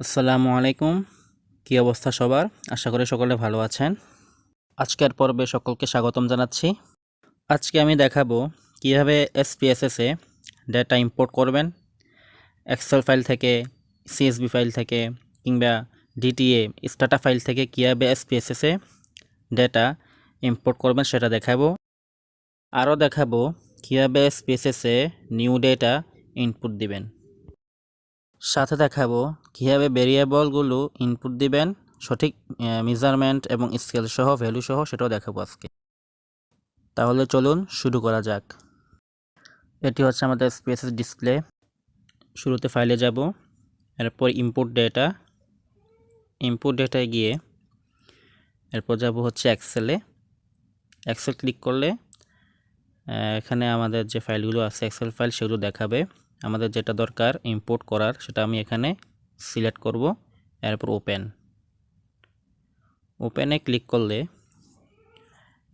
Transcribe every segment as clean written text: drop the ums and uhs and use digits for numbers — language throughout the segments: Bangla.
আসসালামু আলাইকুম। কি অবস্থা সবার? আশা করি সকলে ভালো আছেন। আজকের পর্বে সকলকে স্বাগতম জানাচ্ছি। আজকে আমি দেখাবো কিভাবে SPSS এ ডেটা ইম্পোর্ট করবেন, এক্সেল ফাইল থেকে, CSV ফাইল থেকে কিংবা DTA স্টাটা ফাইল থেকে কিভাবে SPSS এ ডেটা ইম্পোর্ট করবেন সেটা দেখাবো। আরও দেখাবো কিভাবে SPSS a new data input দিবেন। সাথে দেখাবো কীভাবে ভেরিয়েবলগুলো ইনপুট দিবেন, সঠিক মেজারমেন্ট এবং স্কেল সহ ভ্যালু সহ সেটাও দেখাবো আজকে। তাহলে চলুন শুরু করা যাক। এটি হচ্ছে আমাদের SPSS ডিসপ্লে। শুরুতে ফাইলে যাব, এরপর ইম্পোর্ট ডেটায় গিয়ে এরপর যাব হচ্ছে এক্সেল ক্লিক করলে এখানে আমাদের যে ফাইলগুলো আছে এক্সেল ফাইল সেগুলো দেখাবে। আমাদের যেটা দরকার ইম্পোর্ট করার সেটা আমি এখানে সিলেক্ট করব। এরপর ওপেনে ক্লিক করলে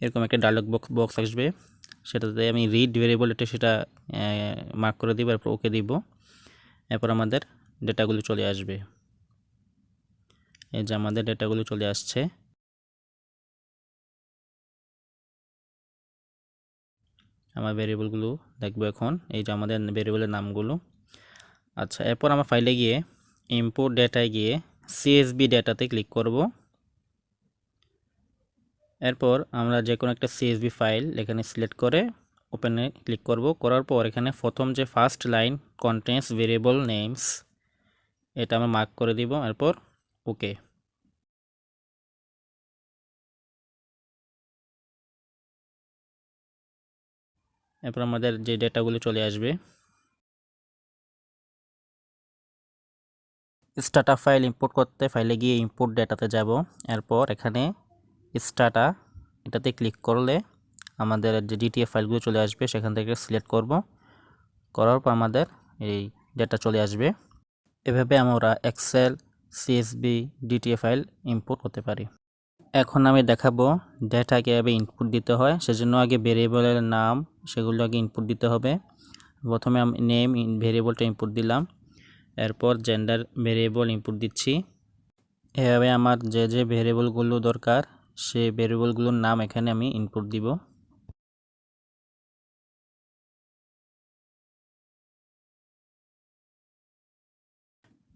এরকম একটা ডায়লগ বক্স আসবে, সেটাতে আমি রিড ভেরিয়েবল এটা সেটা মার্ক করে দিব, এরপর ওকে দিব। এরপর আমাদের ডেটাগুলো চলে আসবে। এই যে আমাদের ডেটাগুলো চলে আসছে। আমার ভেরিয়েবলগুলো দেখবো এখন। এই যে আমাদের ভেরিয়েবলের নামগুলো। আচ্ছা, এরপর আমার ফাইলে গিয়ে ইম্পোর্ট ডেটায় গিয়ে CSV ডেটাতে ক্লিক করব। এরপর আমরা যে কোনো একটা CSV ফাইল এখানে সিলেক্ট করে ওপেনে ক্লিক করব। করার পর এখানে প্রথম যে first line contents variable names এটা আমরা মার্ক করে দিব, এরপর ওকে। এরপর আমাদের যে ডেটাগুলো চলে আসবে। স্টাটা ফাইল ইম্পোর্ট করতে ফাইলে গিয়ে ইম্পোর্ট ডেটাতে যাব। এরপর এখানে স্টাটা এটাতে ক্লিক করলে আমাদের যে DTA ফাইলগুলো চলে আসবে, সেখান থেকে সিলেক্ট করব। করার পর আমাদের এই ডেটা চলে আসবে। এভাবে আমরা Excel, CSV, DTA file import করতে পারি। এখন আমি দেখাবো ডেটা কীভাবে ইনপুট দিতে হয়। সেজন্য আগে ভেরিয়েবলের নাম সেগুলো আগে ইনপুট দিতে হবে। প্রথমে আমি নেম ভেরিয়েবলটা ইনপুট দিলাম, এরপর জেন্ডার ভেরিয়েবল ইনপুট দিচ্ছি। এভাবে আমার যে যে ভেরিয়েবলগুলো দরকার সেই ভেরিয়েবলগুলোর নাম এখানে আমি ইনপুট দিব।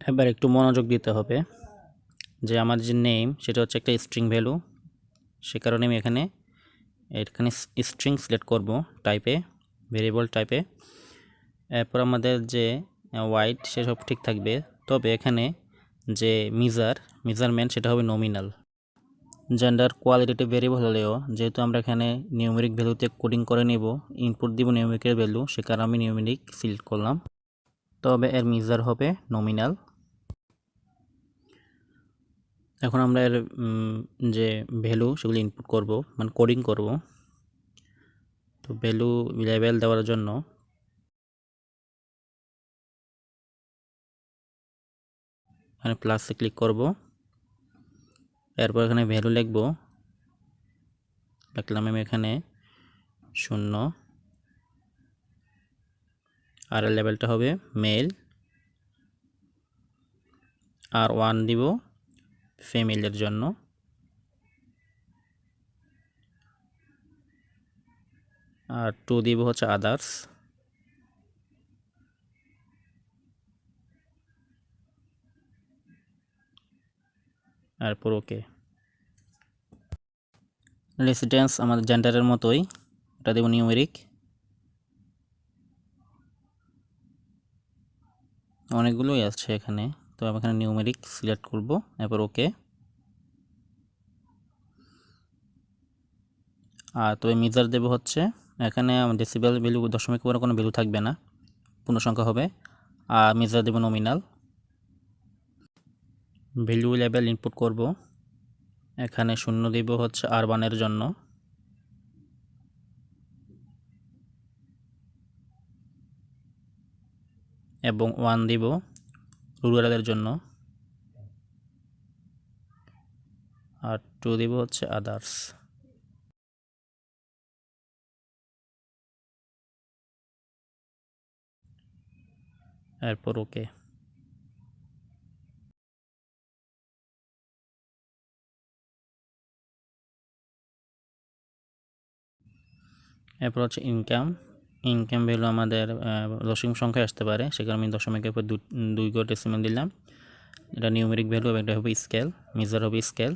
এবার একটু মনোযোগ দিতে হবে যে আমার যে নেম সেটা হচ্ছে একটা স্ট্রিং ভ্যালু, সে কারণে আমি এখানে স্ট্রিং সিলেক্ট করব টাইপে, ভেরিয়েবল টাইপে। এরপর আমাদের যে ওয়াইড সেসব ঠিক থাকবে, তবে এখানে যে মেজারমেন্ট সেটা হবে নমিনাল। জেন্ডার কোয়ালিটেটিভ ভেরিয়েবল হলেও যেহেতু আমরা এখানে নিউমেরিক ভ্যালুতে কোডিং করে নেব, ইনপুট দিব নিউমেরিকের ভ্যালু, সে কারণে আমি নিউমেরিক সিলেক্ট করলাম, তবে এর মেজার হবে নমিনাল। এখন আমরা এর যে ভ্যালু সেগুলো ইনপুট করব, মানে কোডিং করব। তো ভ্যালু লেভেল দেওয়ার জন্য এখানে প্লাসে ক্লিক করব। এরপর এখানে ভ্যালু লিখব, লিখলাম আমি এখানে 0, আর লেভেলটা হবে মেল, আর 1 দিব ফিমেলের জন্য, আর 2 দিব হচ্ছে আদার্স। এরপর ওকে। রেসিডেন্স আমাদের জেন্ডারের মতোই, এটা দেব নিউমেরিক। অনেকগুলোই আছে এখানে, তো আমি এখানে নিউমেরিক সিলেক্ট করব, এরপর ওকে। আর তবে মেজার দেব হচ্ছে এখানে ডেসিবেল ভ্যালু দশমিক পরে কোনো ভ্যালু থাকবে না, পূর্ণ সংখ্যা হবে। আর মেজার দেব নমিনাল। ভ্যালু লেভেল ইনপুট করব, এখানে 0 দিব হচ্ছে আরবানের জন্য, এবং 1 দিব রুরালের জন্য, আর 2 দিব হচ্ছে আদার্স। এরপর ওকে। এরপর হচ্ছে ইনকাম ভ্যালু আমাদের দশমিক সংখ্যায় আসতে পারে, সেখানে আমি দশমিকের পর দুই ঘর ডেসিমাল দিলাম। এটা নিউমেরিক ভ্যালু, এটা হবে স্কেল, মেজার হবে স্কেল।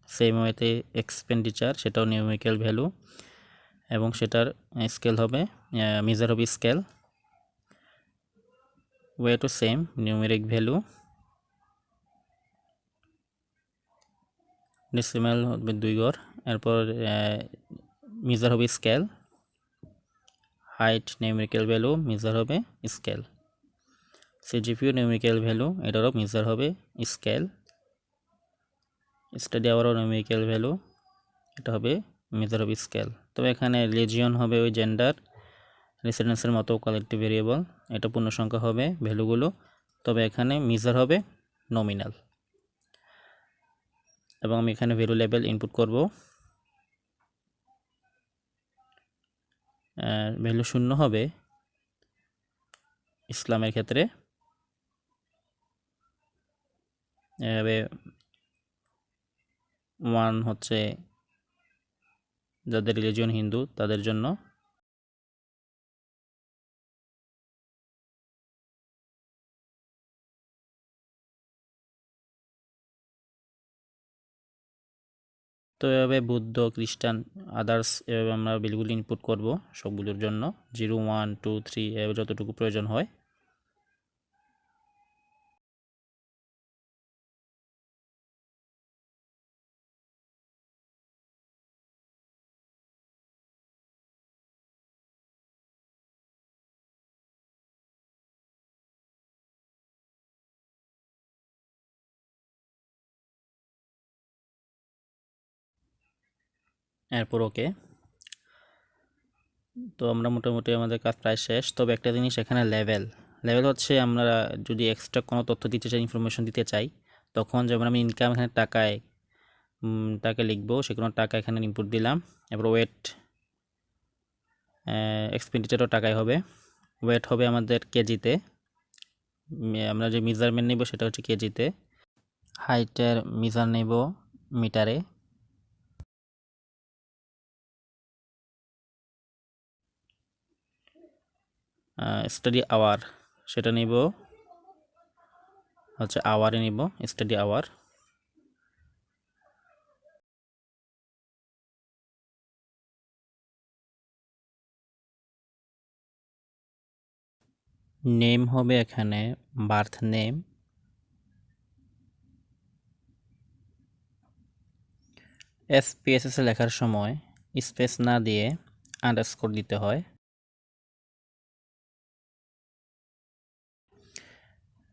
সেম ওয়েতে এক্সপেন্ডিচার, সেটাও নিউমেরিক্যাল ভ্যালু এবং সেটার স্কেল হবে, মেজার হবে scale. Way to same, numeric value, decimal হবে দুই ঘর। এরপর মেজার হবে scale, height numerical value, measure হবে স্কেল। সিজিপিউ নিউমেরিক্যাল ভ্যালু, এটারও মেজার হবে স্কেল। স্টাডি আওয়ারও নিউমেরিক্যাল ভ্যালু, এটা হবে মেজার হবে স্কেল। তবে এখানে রিলিজিয়ন হবে ওই জেন্ডার, রেসিডেন্সের মতো কালেক্টিভ ভেরিয়েবল, এটা পূর্ণ সংখ্যা হবে ভ্যালুগুলো, তবে এখানে মেজার হবে নমিনাল। এবং আমি এখানে ভ্যালু লেভেল ইনপুট করব। ভ্যালু 0 হবে ইসলামের ক্ষেত্রে, এভাবে 1 হচ্ছে যাদের রিলিজিয়ন হিন্দু তাদের জন্য। তো এভাবে বৌদ্ধ, খ্রিস্টান, আদার্স এভাবে আমরা ভ্যালুগুলি ইনপুট করব সবগুলোর জন্য, 0 1 2 3 এভাবে যতটুকু প্রয়োজন হয়। এরপর ওকে। তো আমরা মোটামুটি আমাদের কাজ প্রায় শেষ। তবে একটা জিনিস এখানে লেভেল হচ্ছে আমরা যদি এক্সট্রা কোনো তথ্য দিতে চাই, ইনফরমেশন দিতে চাই, তখন যেমন আমি ইনকাম এখানে টাকা লিখবো, সেগুলো টাকা এখানে ইনপুট দিলাম। এরপর ওয়েট, এক্সপেন্ডিচারও টাকায় হবে। ওয়েট হবে আমাদের কেজিতে, আমরা যে মেজারমেন্ট নেব সেটা হচ্ছে কেজিতে। হাইটের মেজার নেব মিটারে। স্টাডি আওয়ার, সেটা নিব হচ্ছে আওয়ারে নিব, স্টাডি আওয়ার। নেম হবে এখানে বার্থ নেম। SPSS লেখার সময় স্পেস না দিয়ে আন্ডারস্কোর দিতে হয়।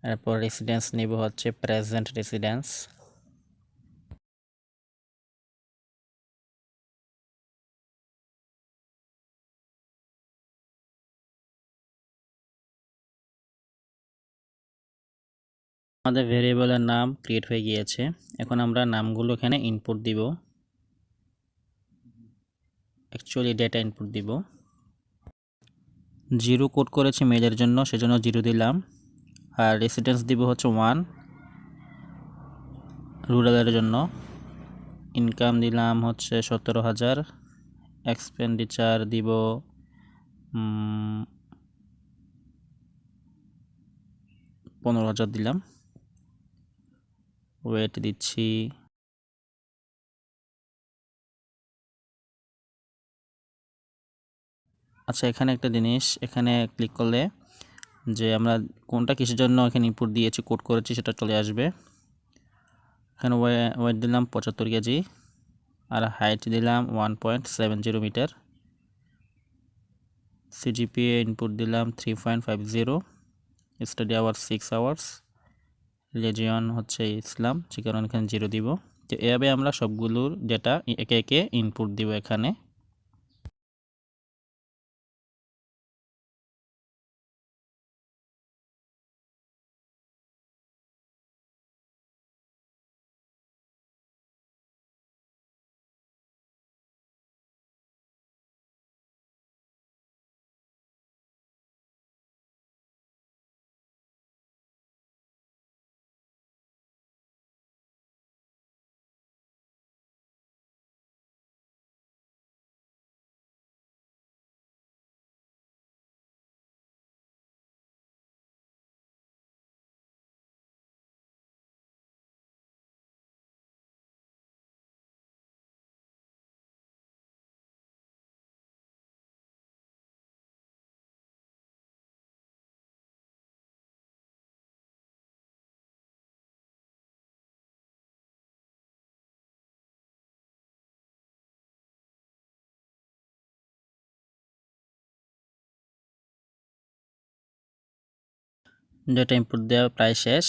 এরপর রেসিডেন্স নিব হচ্ছে প্রেজেন্ট রেসিডেন্স। আমাদের ভেরিয়েবলের নাম ক্রিয়েট হয়ে গিয়েছে। এখন আমরা নামগুলো এখানে ইনপুট দিব, অ্যাকচুয়ালি ডেটা ইনপুট দিব। 0 কোড করেছি মেলের জন্য, সেজন্য 0 দিলাম। আর রেসিডেন্স দিব হচ্ছে 1 রুরালের জন্য। ইনকাম দিলাম হচ্ছে 17,000। এক্সপেন্ডিচার দিব 15,000 দিলাম। ওয়েট দিচ্ছি আচ্ছা, এখানে একটা জিনিস, এখানে ক্লিক করলে যে আমরা কোনটা কিসের জন্য এখানে ইনপুট দিয়েছি, কোড করেছি, সেটা চলে আসবে। এখানে ওয়েট দিলাম 75 কেজি আর হাইট দিলাম 1.70 মিটার। সিজিপিএ ইনপুট দিলাম 3.50। Study hour 6 hours. রিলিজিয়ন হচ্ছে ইসলাম, সে কারণে এখানে 0 দিব। তো এভাবে আমরা সবগুলোর ডেটা একে একে ইনপুট দিব এখানে। ডেটা ইনপুট দেওয়া প্রায় শেষ।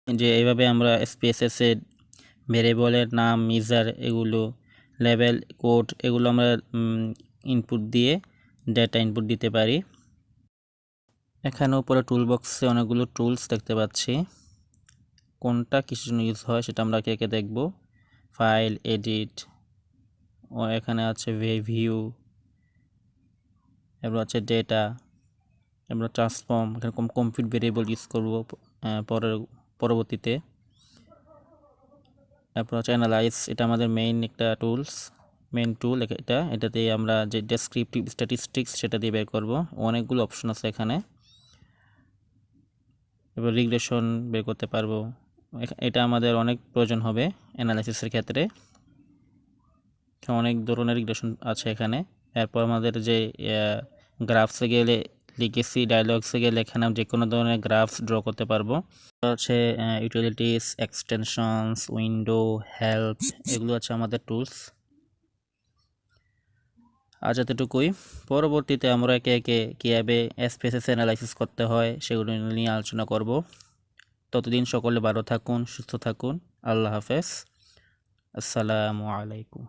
যে এইভাবে আমরা SPSS এর ভেরিয়েবলের নাম, মেজার, এগুলো লেভেল, কোড, এগুলো আমরা ইনপুট দিয়ে ডেটা ইনপুট দিতে পারি। এখানে উপরে টুল বক্সে অনেকগুলো টুলস দেখতে পাচ্ছি। কোনটা কিসের জন্য ইউজ হয় সেটা আমরা একে একে দেখব। ফাইল, এডিট, ও এখানে আছে ভিউ, এরপর আছে ডেটা, আমরা ট্রান্সফর্ম, এখানে কমপ্লিট ভেরিয়েবল ইউজ করব পরবর্তীতে। এরপর হচ্ছে অ্যানালাইজ, এটা আমাদের মেইন টুল এটাতে আমরা যে ডেসক্রিপটিভ স্ট্যাটিস্টিক্স সেটা দিয়ে বের করব। অনেকগুলো অপশন আছে এখানে। এবার রিগ্রেশন বের করতে পারবো, এটা আমাদের অনেক প্রয়োজন হবে অ্যানালাইসিসের ক্ষেত্রে। অনেক ধরনের রিগ্রেশন আছে এখানে। এরপর আমাদের যে গ্রাফসে গেলে, লিখেছি ডায়ালগসে গেলে এখানে যে কোনো ধরনের গ্রাফস ড্র করতে পারবো। হচ্ছে ইউটিলিটিস, এক্সটেনশনস, উইন্ডো, হেল্প, এগুলো আছে আমাদের টুলস। আজ এতটুকুই। পরবর্তীতে আমরা একে একে কীভাবে SPSS অ্যানালাইসিস করতে হয় সেগুলো নিয়ে আলোচনা করব। ততদিন সকলে ভালো থাকুন, সুস্থ থাকুন। আল্লাহ হাফেজ। আসসালামু আলাইকুম।